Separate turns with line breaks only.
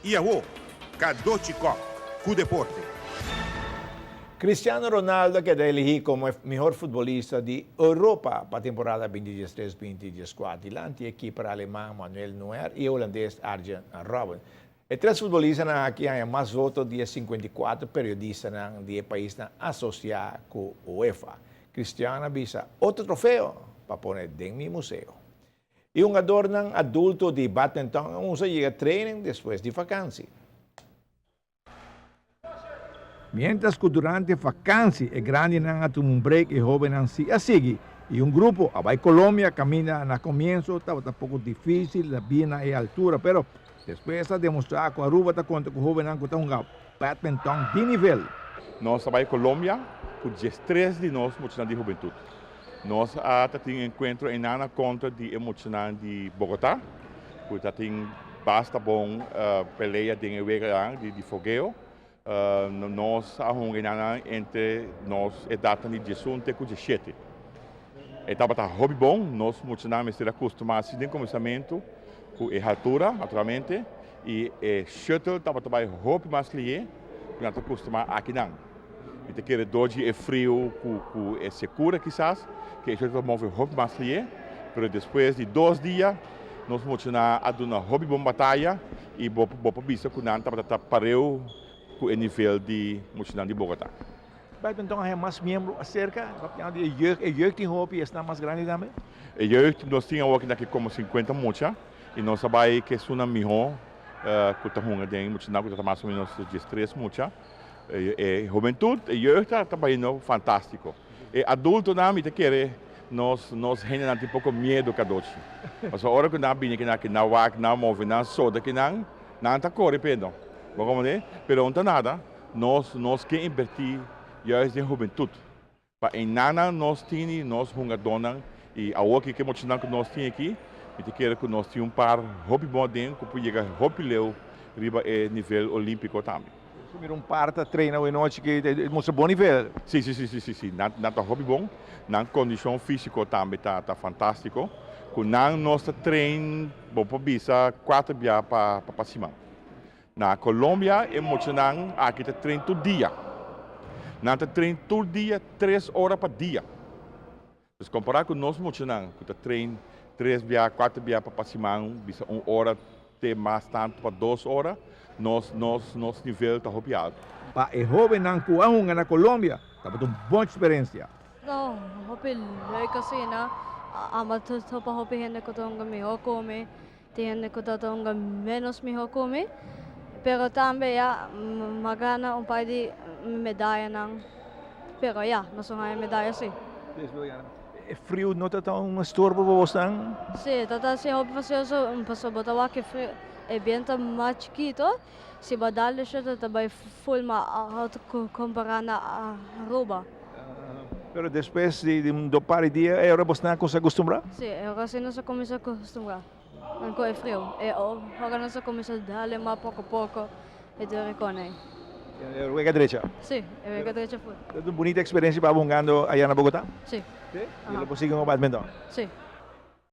Iaho, Kadochikov, cu deporte.
Cristiano Ronaldo queda elegido como mejor futbolista de Europa para a temporada 2023-2024. Delante a equipe alemã Manuel Neuer e holandês Arjen Robben. E três futbolistas aqui têm mais votos de 54 periodistas do país associados com a UEFA. Cristiano visa outro troféu para pôr dentro do museu. E um adorno adulto de badminton usa chega a treino depois de vacância. Mientras que durante a vacância é grande não há um break e jovem não se sigue. E um grupo, a Colômbia, caminha no começo, estava um pouco difícil, a bina e a altura, pero depois de demonstrar que a Aruba está contra que o jovem não está um badminton de nível.
Nós a Colômbia, por 13 de nós, emocional de juventude. Nós temos encontro em Nana contra de emocional de Bogotá, porque tem basta bom peleia de fogueo. Nós arrumamos entre nós a data de 18 e 17. Estava hobby bom, nós emocionamos ser acostumados desde o começamento com a altura, naturalmente, e o shuttle estava também hobby mais lié, porque nós acostumamos aqui não. E te querer hoje é frio, é seguro quizás, que a gente move hobby mais lié, mas depois de 2 dias, nós emocionamos a uma hobby bom batalha e vou vista que nós estava pareu com o nível de emocional de Bogotá.
Badminton é mais membro acerca de jeugd tem hobby está mais grande também.
A jeugd nós tínhamos aqui como 50 mucha e nós sabemos que é uma melhor que está runga de emocional que está mais ou menos 13 mucha. Juventude, a jeugd está bem fantástico. E adulto também te querer nós gente um pouco medo cada doce. Mas a hora que nós vim aqui na wak na move na soda que não está corre pedo. Vamos ver, pero não nada. Nós que invertir juist em juventude. Para em nada nós temos nós rungadona e a outra que emocional que nós temos aqui, e te quero que nós temos par hobby bom dentro que pode chegar hobby leu riba é nível olímpico também.
Assumir parte treina hoje noite que mostra bom nível.
Sim. Nada hobby bom, na condição física também tá fantástico. Com nós treino bom para bisa 4 dias para cima. Na Colômbia, emocionante, aqui está treino todo dia. Nós treino todo dia, 3 horas por dia. Então, comparado com nós, emocionante, que está treino 3 dias, 4 dias para cima, 1 hora, até mais tanto para 2 horas, nosso nível está rodeado.
Para o jovem não coa na Colômbia, está uma boa experiência.
Não, hopi lei kasi na amato pa hopi henne ko tonga mi hokome, tiene ko tonga menos mi hokome. Pero também magana pai de medalha não. Pero não são a medalha sim.
É frio, não está tão estorbo para você?
Sim, tá se hobby fazer passo botar que frio é bem mais chiquito. Se badalha já tá bem full ma comparar na Aruba.
Pero depois de par de dia, é hora você não se acostumbrar?
Sim, agora se não se começa a acostumar. Não é frio. Agora não se começa a dar mais pouco a pouco e te reconhece.
É a direita?
Sim, é a direita full.
É uma bonita experiência para jogando aí na Bogotá?
Sim.
Sim? E depois seguem o badminton?
Sim.